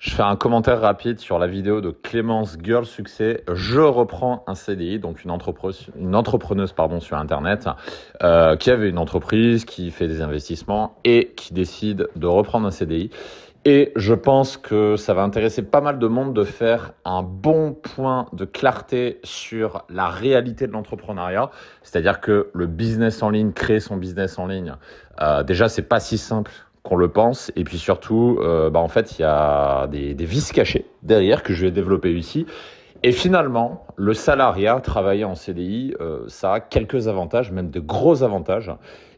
Je fais un commentaire rapide sur la vidéo de Clémence Girl Succès. Je reprends un CDI, donc une entrepreneuse sur Internet, qui avait une entreprise, qui fait des investissements et qui décide de reprendre un CDI. Et je pense que ça va intéresser pas mal de monde de faire un bon point de clarté sur la réalité de l'entrepreneuriat. C'est-à-dire que le business en ligne, créer son business en ligne, déjà, c'est pas si simple qu'on le pense. Et puis surtout, en fait, il y a des vices cachés derrière que je vais développer ici. Et finalement, le salariat, travailler en CDI, ça a quelques avantages, même de gros avantages.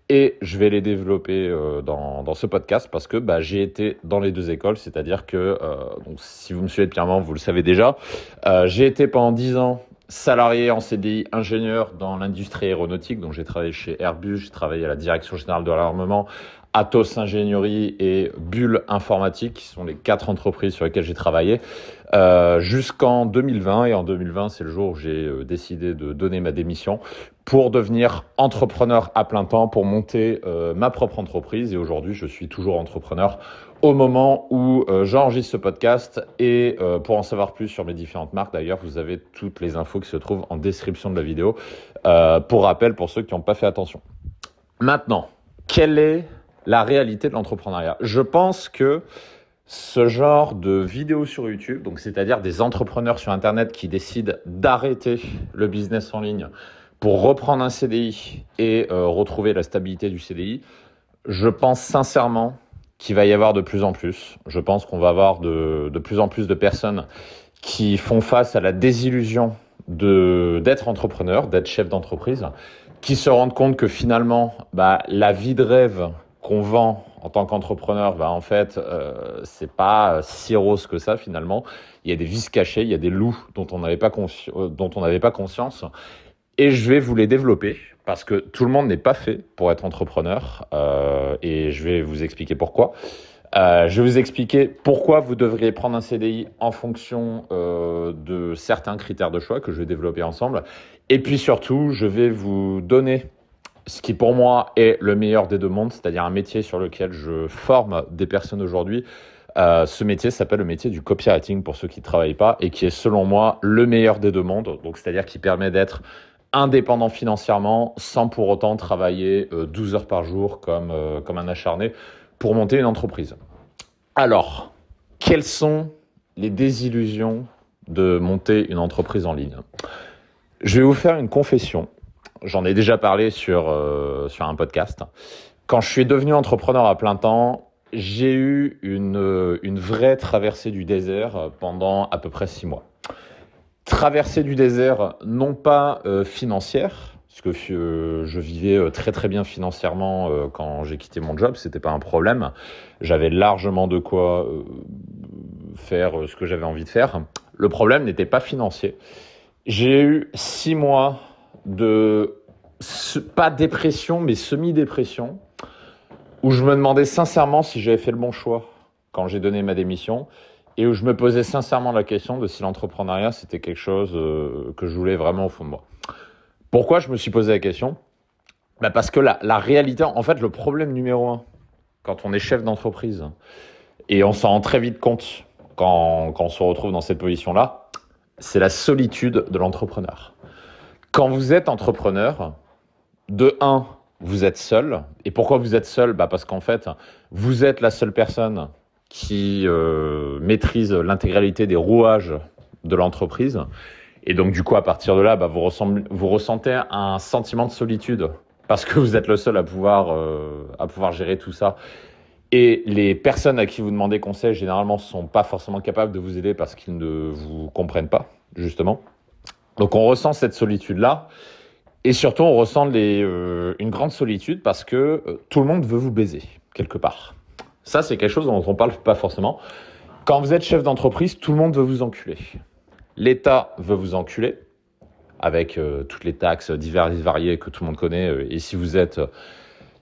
Et je vais les développer dans ce podcast parce que j'ai été dans les deux écoles. C'est-à-dire que, donc, si vous me suivez depuis un moment, vous le savez déjà, j'ai été pendant 10 ans salarié en CDI, ingénieur dans l'industrie aéronautique. Donc j'ai travaillé chez Airbus, j'ai travaillé à la Direction Générale de l'Armement, Atos Ingénierie et Bull Informatique, qui sont les 4 entreprises sur lesquelles j'ai travaillé, jusqu'en 2020. Et en 2020, c'est le jour où j'ai décidé de donner ma démission pour devenir entrepreneur à plein temps, pour monter ma propre entreprise. Et aujourd'hui, je suis toujours entrepreneur au moment où j'enregistre ce podcast. Et pour en savoir plus sur mes différentes marques, d'ailleurs, vous avez toutes les infos qui se trouvent en description de la vidéo. Pour rappel, pour ceux qui n'ont pas fait attention. Maintenant, quelle est la réalité de l'entrepreneuriat? Je pense que ce genre de vidéos sur YouTube, donc c'est-à-dire des entrepreneurs sur Internet qui décident d'arrêter le business en ligne pour reprendre un CDI et retrouver la stabilité du CDI, je pense sincèrement qu'il va y avoir de plus en plus. Je pense qu'on va avoir de plus en plus de personnes qui font face à la désillusion d'être entrepreneur, d'être chef d'entreprise, qui se rendent compte que finalement, la vie de rêve qu'on vend en tant qu'entrepreneur, en fait, c'est pas si rose que ça finalement. Il y a des vices cachés, il y a des loups dont on n'avait pas conscience. Et je vais vous les développer parce que tout le monde n'est pas fait pour être entrepreneur. Et je vais vous expliquer pourquoi. Je vais vous expliquer pourquoi vous devriez prendre un CDI en fonction de certains critères de choix que je vais développer ensemble. Et puis surtout, je vais vous donner ce qui pour moi est le meilleur des deux mondes, c'est-à-dire un métier sur lequel je forme des personnes aujourd'hui. Ce métier s'appelle le métier du copywriting pour ceux qui ne travaillent pas et qui est selon moi le meilleur des deux mondes. Donc, c'est-à-dire qui permet d'être indépendant financièrement sans pour autant travailler 12 heures par jour comme un acharné pour monter une entreprise. Alors, quelles sont les désillusions de monter une entreprise en ligne? Je vais vous faire une confession. J'en ai déjà parlé sur un podcast. Quand je suis devenu entrepreneur à plein temps, j'ai eu une vraie traversée du désert pendant à peu près 6 mois. Traversée du désert, non pas financière, parce que je vivais très très bien financièrement quand j'ai quitté mon job, c'était pas un problème. J'avais largement de quoi faire ce que j'avais envie de faire. Le problème n'était pas financier. J'ai eu 6 mois de, pas dépression, mais semi-dépression, où je me demandais sincèrement si j'avais fait le bon choix quand j'ai donné ma démission, et où je me posais sincèrement la question de si l'entrepreneuriat, c'était quelque chose que je voulais vraiment au fond de moi. Pourquoi je me suis posé la question? Parce que la réalité, en fait, le problème numéro 1, quand on est chef d'entreprise, et on s'en rend très vite compte quand on se retrouve dans cette position-là, c'est la solitude de l'entrepreneur. Quand vous êtes entrepreneur, de 1, vous êtes seul. Et pourquoi vous êtes seul? Parce qu'en fait, vous êtes la seule personne qui maîtrise l'intégralité des rouages de l'entreprise. Et donc, du coup, à partir de là, vous ressentez un sentiment de solitude parce que vous êtes le seul à pouvoir gérer tout ça. Et les personnes à qui vous demandez conseil, généralement, ne sont pas forcément capables de vous aider parce qu'ils ne vous comprennent pas, justement. Donc, on ressent cette solitude-là. Et surtout, on ressent une grande solitude parce que tout le monde veut vous baiser, quelque part. Ça, c'est quelque chose dont on ne parle pas forcément. Quand vous êtes chef d'entreprise, tout le monde veut vous enculer. L'État veut vous enculer avec toutes les taxes diverses et variées que tout le monde connaît. Et si vous êtes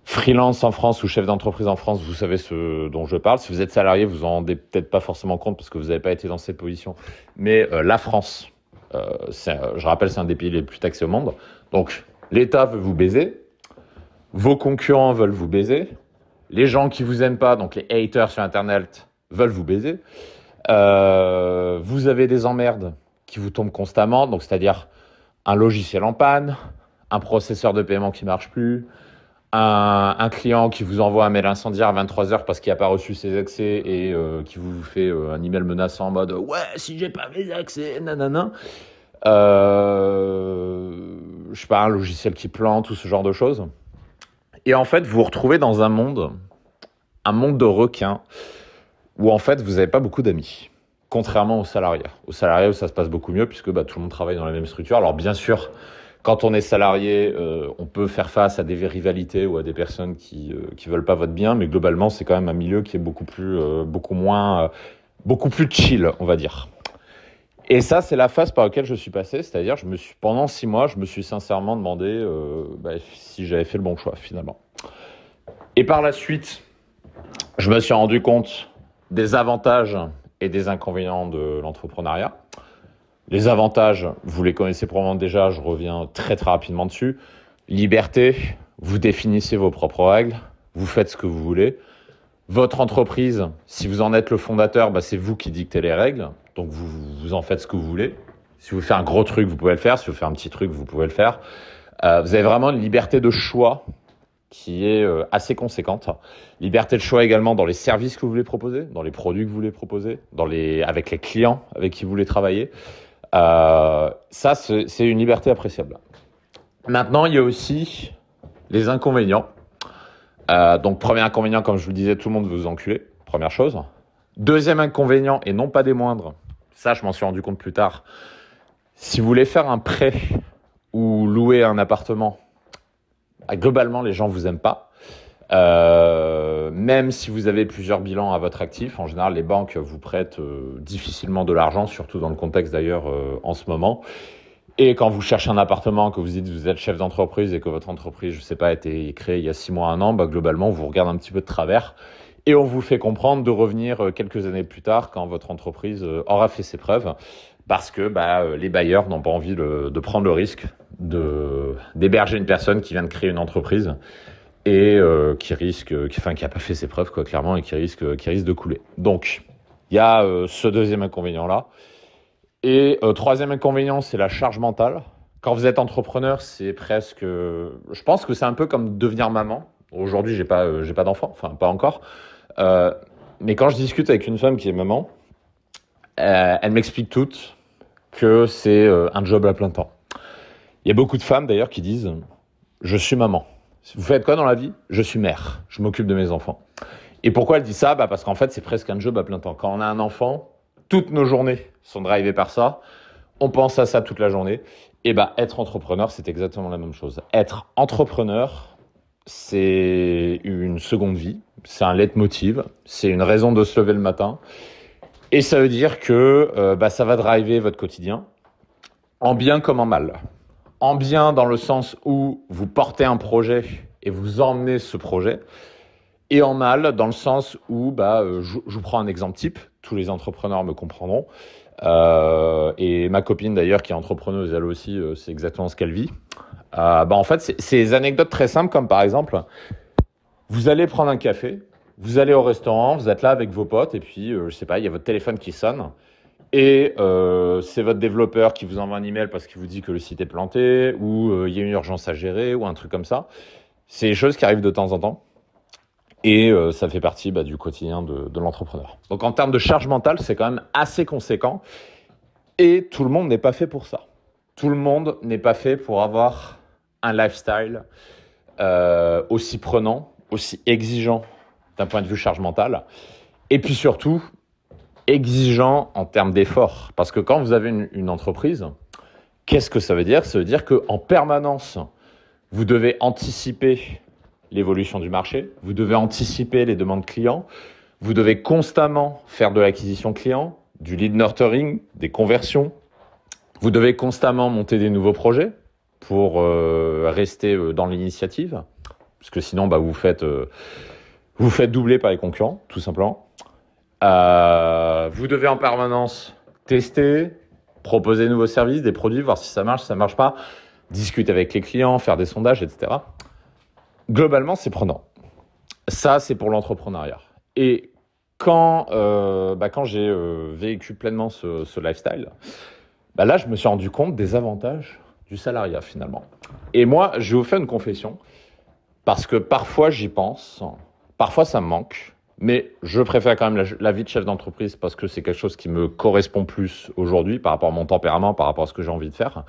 freelance en France ou chef d'entreprise en France, vous savez ce dont je parle. Si vous êtes salarié, vous en rendez peut-être pas forcément compte parce que vous n'avez pas été dans cette position. Mais la France, je rappelle, c'est un des pays les plus taxés au monde. Donc, l'État veut vous baiser, vos concurrents veulent vous baiser, les gens qui vous aiment pas, donc les haters sur Internet, veulent vous baiser. Vous avez des emmerdes qui vous tombent constamment, donc c'est-à-dire un logiciel en panne, un processeur de paiement qui marche plus, un client qui vous envoie un mail incendiaire à 23h parce qu'il n'a pas reçu ses accès et qui vous fait un email menaçant en mode ouais, si j'ai pas mes accès, nanana. Je sais pas, un logiciel qui plante, tout ce genre de choses. Et en fait, vous vous retrouvez dans un monde de requins où en fait, vous n'avez pas beaucoup d'amis. Contrairement aux salariés. Aux salariés, où ça se passe beaucoup mieux puisque tout le monde travaille dans la même structure. Alors bien sûr, quand on est salarié, on peut faire face à des rivalités ou à des personnes qui veulent pas votre bien, mais globalement, c'est quand même un milieu qui est beaucoup plus chill, on va dire. Et ça, c'est la phase par laquelle je suis passé, c'est-à-dire, pendant 6 mois, je me suis sincèrement demandé si j'avais fait le bon choix, finalement. Et par la suite, je me suis rendu compte des avantages et des inconvénients de l'entrepreneuriat. Les avantages, vous les connaissez probablement déjà, je reviens très très rapidement dessus. Liberté, vous définissez vos propres règles, vous faites ce que vous voulez. Votre entreprise, si vous en êtes le fondateur, c'est vous qui dictez les règles, donc vous en faites ce que vous voulez. Si vous faites un gros truc, vous pouvez le faire. Si vous faites un petit truc, vous pouvez le faire. Vous avez vraiment une liberté de choix qui est assez conséquente. Liberté de choix également dans les services que vous voulez proposer, dans les produits que vous voulez proposer, avec les clients avec qui vous voulez travailler. Ça, c'est une liberté appréciable. Maintenant, il y a aussi les inconvénients. Donc, premier inconvénient, comme je vous le disais, tout le monde veut vous enculer. Première chose. Deuxième inconvénient, et non pas des moindres, ça, je m'en suis rendu compte plus tard. Si vous voulez faire un prêt ou louer un appartement, globalement, les gens vous aiment pas. Même si vous avez plusieurs bilans à votre actif, en général, les banques vous prêtent difficilement de l'argent, surtout dans le contexte d'ailleurs en ce moment. Et quand vous cherchez un appartement, que vous dites que vous êtes chef d'entreprise et que votre entreprise, je sais pas, a été créée il y a 6 mois, 1 an, globalement, on vous regarde un petit peu de travers et on vous fait comprendre de revenir quelques années plus tard quand votre entreprise aura fait ses preuves parce que les bailleurs n'ont pas envie de prendre le risque d'héberger une personne qui vient de créer une entreprise et qui a pas fait ses preuves, quoi, clairement, et qui risque de couler. Donc, il y a ce deuxième inconvénient-là. Et troisième inconvénient, c'est la charge mentale. Quand vous êtes entrepreneur, c'est presque... je pense que c'est un peu comme devenir maman. Aujourd'hui, j'ai pas d'enfant, enfin, pas encore. Mais quand je discute avec une femme qui est maman, elle m'explique toutes que c'est un job à plein temps. Il y a beaucoup de femmes, d'ailleurs, qui disent « Je suis maman ». Vous faites quoi dans la vie ? Je suis mère. Je m'occupe de mes enfants. Et pourquoi elle dit ça ? Parce qu'en fait, c'est presque un job à plein temps. Quand on a un enfant, toutes nos journées sont drivées par ça. On pense à ça toute la journée. Et être entrepreneur, c'est exactement la même chose. Être entrepreneur, c'est une seconde vie. C'est un leitmotiv. C'est une raison de se lever le matin. Et ça veut dire que ça va driver votre quotidien, en bien comme en mal. En bien dans le sens où vous portez un projet et vous emmenez ce projet. Et en mal dans le sens où, je vous prends un exemple type, tous les entrepreneurs me comprendront. Et ma copine d'ailleurs qui est entrepreneuse, elle aussi, c'est exactement ce qu'elle vit. En fait, c'est des anecdotes très simples comme par exemple, vous allez prendre un café, vous allez au restaurant, vous êtes là avec vos potes et puis, je sais pas, il y a votre téléphone qui sonne. Et c'est votre développeur qui vous envoie un email parce qu'il vous dit que le site est planté ou il y a une urgence à gérer ou un truc comme ça. C'est des choses qui arrivent de temps en temps et ça fait partie du quotidien de l'entrepreneur. Donc en termes de charge mentale, c'est quand même assez conséquent et tout le monde n'est pas fait pour ça. Tout le monde n'est pas fait pour avoir un lifestyle aussi prenant, aussi exigeant d'un point de vue charge mentale et puis surtout exigeant en termes d'effort. Parce que quand vous avez une entreprise, qu'est-ce que ça veut dire ? Ça veut dire qu'en permanence, vous devez anticiper l'évolution du marché, vous devez anticiper les demandes clients, vous devez constamment faire de l'acquisition client, du lead nurturing, des conversions, vous devez constamment monter des nouveaux projets pour rester dans l'initiative, parce que sinon vous faites doubler par les concurrents, tout simplement. Vous devez en permanence tester, proposer de nouveaux services, des produits, voir si ça marche pas, discuter avec les clients, faire des sondages, etc. Globalement, c'est prenant. Ça, c'est pour l'entrepreneuriat. Et quand j'ai vécu pleinement ce lifestyle, là, je me suis rendu compte des avantages du salariat finalement. Et moi, je vais vous faire une confession, parce que parfois j'y pense, parfois ça me manque, mais je préfère quand même la vie de chef d'entreprise parce que c'est quelque chose qui me correspond plus aujourd'hui par rapport à mon tempérament, par rapport à ce que j'ai envie de faire.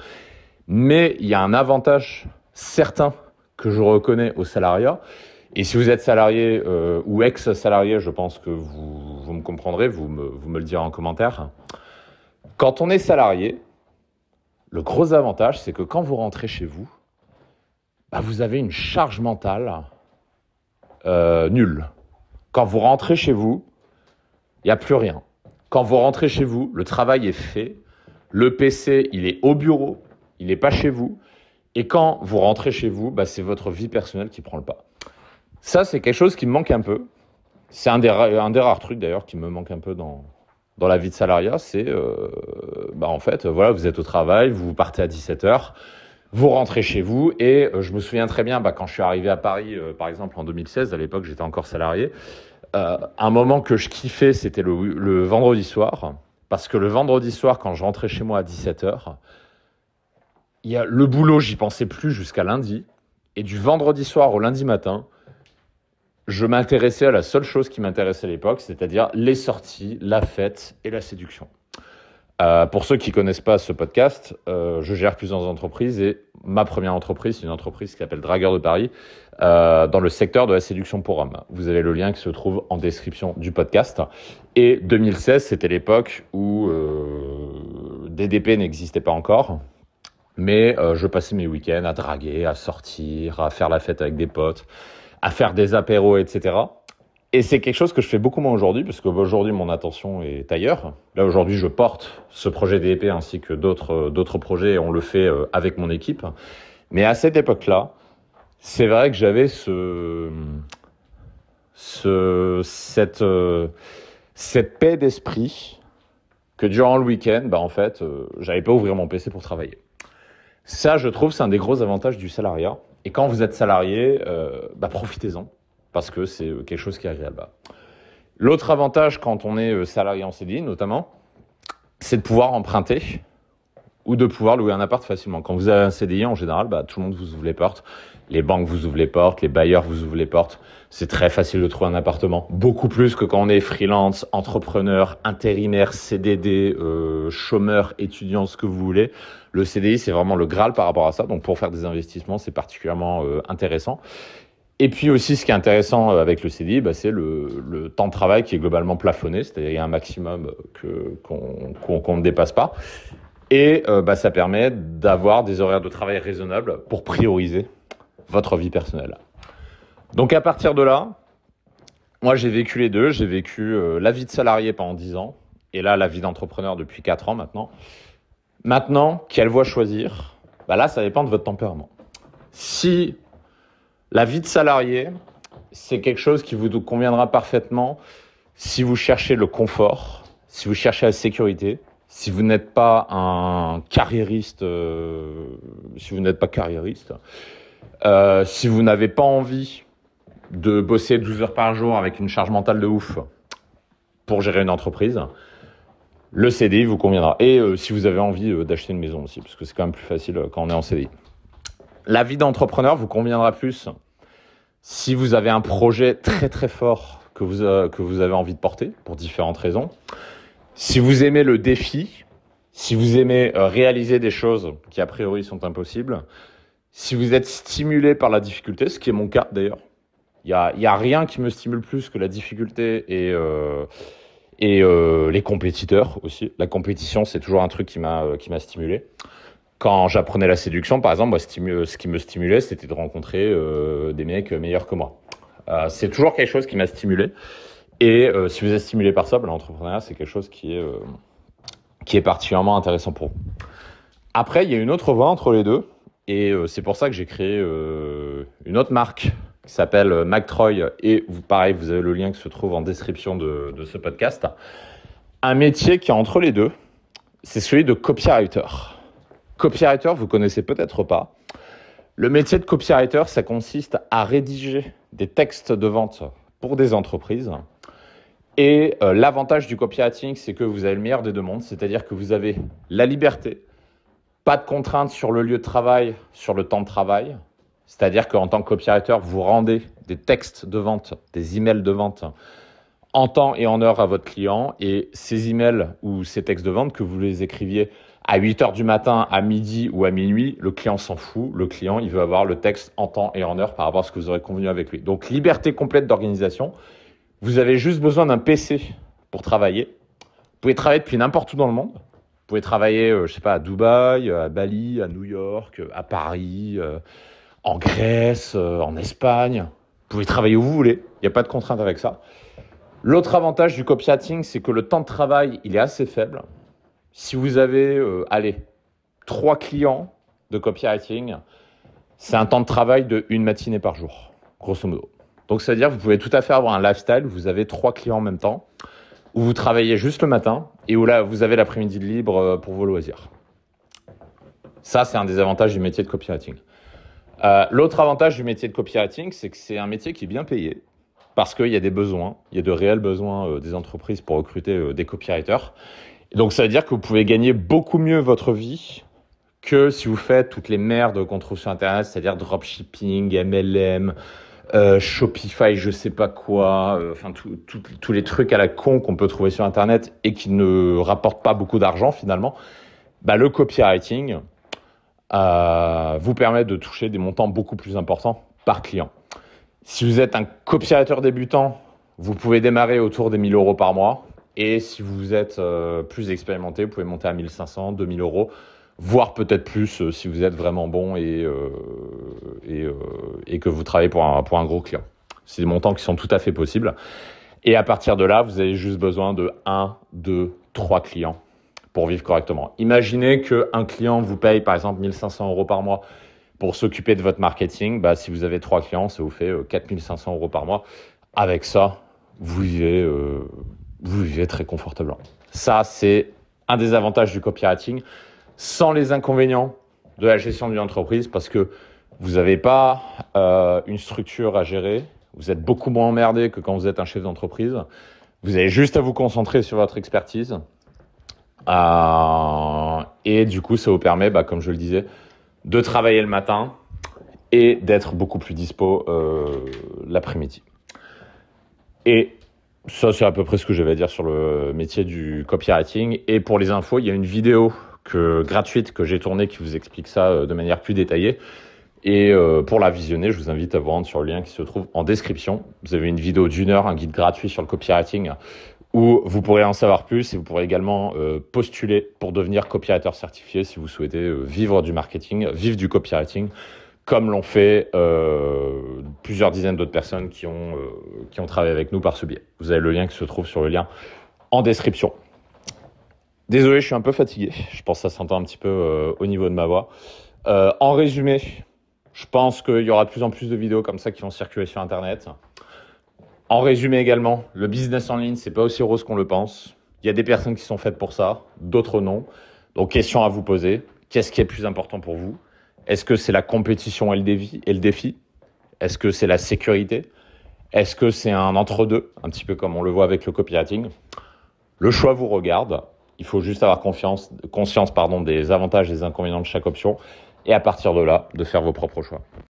Mais il y a un avantage certain que je reconnais au salariat. Et si vous êtes salarié ou ex-salarié, je pense que vous me comprendrez, vous me le direz en commentaire. Quand on est salarié, le gros avantage, c'est que quand vous rentrez chez vous, vous avez une charge mentale nulle. Quand vous rentrez chez vous, il n'y a plus rien. Quand vous rentrez chez vous, le travail est fait, le PC, il est au bureau, il n'est pas chez vous. Et quand vous rentrez chez vous, c'est votre vie personnelle qui prend le pas. Ça, c'est quelque chose qui me manque un peu. C'est un des rares trucs d'ailleurs qui me manque un peu dans la vie de salariat. C'est, en fait, voilà, vous êtes au travail, vous partez à 17h, vous rentrez chez vous. Et je me souviens très bien, quand je suis arrivé à Paris, par exemple en 2016, à l'époque j'étais encore salarié, un moment que je kiffais, c'était le vendredi soir. Parce que le vendredi soir, quand je rentrais chez moi à 17h, le boulot, j'y pensais plus jusqu'à lundi. Et du vendredi soir au lundi matin, je m'intéressais à la seule chose qui m'intéressait à l'époque, c'est-à-dire les sorties, la fête et la séduction. Pour ceux qui ne connaissent pas ce podcast, je gère plusieurs entreprises et ma première entreprise, c'est une entreprise qui s'appelle Dragueur de Paris, dans le secteur de la séduction pour hommes. Vous avez le lien qui se trouve en description du podcast. Et 2016, c'était l'époque où DDP n'existait pas encore. Mais je passais mes week-ends à draguer, à sortir, à faire la fête avec des potes, à faire des apéros, etc. Et c'est quelque chose que je fais beaucoup moins aujourd'hui, parce qu'aujourd'hui, mon attention est ailleurs. Là, aujourd'hui, je porte ce projet DDP ainsi que d'autres projets, et on le fait avec mon équipe. Mais à cette époque-là, c'est vrai que j'avais cette paix d'esprit que durant le week-end, en fait, j'allais pas ouvrir mon PC pour travailler. Ça, je trouve, c'est un des gros avantages du salariat. Et quand vous êtes salarié, profitez-en, parce que c'est quelque chose qui est agréable. L'autre avantage quand on est salarié en CDI, notamment, c'est de pouvoir emprunter ou de pouvoir louer un appart facilement. Quand vous avez un CDI, en général, tout le monde vous ouvre les portes. Les banques vous ouvrent les portes, les bailleurs vous ouvrent les portes. C'est très facile de trouver un appartement. Beaucoup plus que quand on est freelance, entrepreneur, intérimaire, CDD, chômeur, étudiant, ce que vous voulez. Le CDI, c'est vraiment le Graal par rapport à ça. Donc, pour faire des investissements, c'est particulièrement intéressant. Et puis aussi, ce qui est intéressant avec le CDI, c'est le temps de travail qui est globalement plafonné. C'est-à-dire qu'il y a un maximum qu'on ne dépasse pas. Et ça permet d'avoir des horaires de travail raisonnables pour prioriser votre vie personnelle. Donc à partir de là, moi j'ai vécu les deux. J'ai vécu la vie de salarié pendant 10 ans et là la vie d'entrepreneur depuis 4 ans maintenant. Maintenant, quelle voie choisir ? Là, ça dépend de votre tempérament. Si la vie de salarié, c'est quelque chose qui vous conviendra parfaitement si vous cherchez le confort, si vous cherchez la sécurité, si vous n'êtes pas un carriériste, si vous n'avez pas envie de bosser 12 heures par jour avec une charge mentale de ouf pour gérer une entreprise, le CDI vous conviendra. Et si vous avez envie d'acheter une maison aussi, parce que c'est quand même plus facile quand on est en CDI. La vie d'entrepreneur vous conviendra plus si vous avez un projet très très fort que vous avez envie de porter pour différentes raisons. Si vous aimez le défi, si vous aimez réaliser des choses qui a priori sont impossibles, si vous êtes stimulé par la difficulté, ce qui est mon cas d'ailleurs, il y a rien qui me stimule plus que la difficulté et les compétiteurs aussi. La compétition, c'est toujours un truc qui m'a stimulé. Quand j'apprenais la séduction, par exemple, moi, ce qui me stimulait, c'était de rencontrer des mecs meilleurs que moi. C'est toujours quelque chose qui m'a stimulé. Et si vous êtes stimulé par ça, l'entrepreneuriat, c'est quelque chose qui est particulièrement intéressant pour vous. Après, il y a une autre voie entre les deux. Et c'est pour ça que j'ai créé une autre marque qui s'appelle McTroy. Et pareil, vous avez le lien qui se trouve en description de ce podcast. Un métier qui est entre les deux, c'est celui de copywriter. Copywriter, vous connaissez peut-être pas. Le métier de copywriter, ça consiste à rédiger des textes de vente pour des entreprises Et l'avantage du copywriting, c'est que vous avez le meilleur des deux mondes, c'est-à-dire que vous avez la liberté, pas de contraintes sur le lieu de travail, sur le temps de travail. C'est-à-dire qu'en tant que copywriter, vous rendez des textes de vente, des emails de vente en temps et en heure à votre client. Et ces emails ou ces textes de vente, que vous les écriviez à 8 heures du matin, à midi ou à minuit, le client s'en fout. Le client, il veut avoir le texte en temps et en heure par rapport à ce que vous aurez convenu avec lui. Donc, liberté complète d'organisation. Vous avez juste besoin d'un PC pour travailler. Vous pouvez travailler depuis n'importe où dans le monde. Vous pouvez travailler, je sais pas, à Dubaï, à Bali, à New York, à Paris, en Grèce, en Espagne. Vous pouvez travailler où vous voulez. Il n'y a pas de contrainte avec ça. L'autre avantage du copywriting, c'est que le temps de travail, il est assez faible. Si vous avez, 3 clients de copywriting, c'est un temps de travail de 1 matinée par jour, grosso modo. Donc, c'est-à-dire que vous pouvez tout à fait avoir un lifestyle où vous avez 3 clients en même temps, où vous travaillez juste le matin et où là, vous avez l'après-midi de libre pour vos loisirs. Ça, c'est un des avantages du métier de copywriting. L'autre avantage du métier de copywriting, c'est que c'est un métier qui est bien payé parce qu'il y a des besoins, il y a de réels besoins des entreprises pour recruter des copywriters. Et donc, ça veut dire que vous pouvez gagner beaucoup mieux votre vie que si vous faites toutes les merdes qu'on trouve sur Internet, c'est-à-dire dropshipping, MLM, Shopify, je sais pas quoi, tous les trucs à la con qu'on peut trouver sur Internet et qui ne rapportent pas beaucoup d'argent finalement. Le copywriting vous permet de toucher des montants beaucoup plus importants par client. Si vous êtes un copywriter débutant, vous pouvez démarrer autour des 1 000 euros par mois. Et si vous êtes plus expérimenté, vous pouvez monter à 1 500, 2 000 euros, voire peut-être plus si vous êtes vraiment bon et que vous travaillez pour un gros client. C'est des montants qui sont tout à fait possibles. Et à partir de là, vous avez juste besoin de 1, 2, 3 clients pour vivre correctement. Imaginez qu'un client vous paye par exemple 1 500 euros par mois pour s'occuper de votre marketing. Si vous avez 3 clients, ça vous fait 4 500 euros par mois. Avec ça, vous vivez très confortablement. Ça, c'est un des avantages du copywriting, sans les inconvénients de la gestion d'une entreprise, parce que vous n'avez pas une structure à gérer. Vous êtes beaucoup moins emmerdé que quand vous êtes un chef d'entreprise. Vous avez juste à vous concentrer sur votre expertise. Et du coup, ça vous permet, comme je le disais, de travailler le matin et d'être beaucoup plus dispo l'après-midi. Et ça, c'est à peu près ce que j'avais à dire sur le métier du copywriting. Et pour les infos, il y a une vidéo gratuite que j'ai tournée qui vous explique ça de manière plus détaillée. Et pour la visionner, je vous invite à vous rendre sur le lien qui se trouve en description. Vous avez une vidéo d'1 heure, un guide gratuit sur le copywriting où vous pourrez en savoir plus et vous pourrez également postuler pour devenir copywriter certifié si vous souhaitez vivre du marketing, vivre du copywriting, comme l'ont fait plusieurs dizaines d'autres personnes qui ont travaillé avec nous par ce biais. Vous avez le lien qui se trouve sur le lien en description. Désolé, je suis un peu fatigué. Je pense que ça s'entend un petit peu au niveau de ma voix. En résumé, je pense qu'il y aura de plus en plus de vidéos comme ça qui vont circuler sur Internet. En résumé également, le business en ligne, c'est pas aussi rose qu'on le pense. Il y a des personnes qui sont faites pour ça, d'autres non. Donc, question à vous poser. Qu'est-ce qui est plus important pour vous ? Est-ce que c'est la compétition et le défi ? Est-ce que c'est la sécurité ? Est-ce que c'est un entre-deux, un petit peu comme on le voit avec le copywriting ? Le choix vous regarde. Il faut juste avoir conscience des avantages et des inconvénients de chaque option. Et à partir de là, de faire vos propres choix.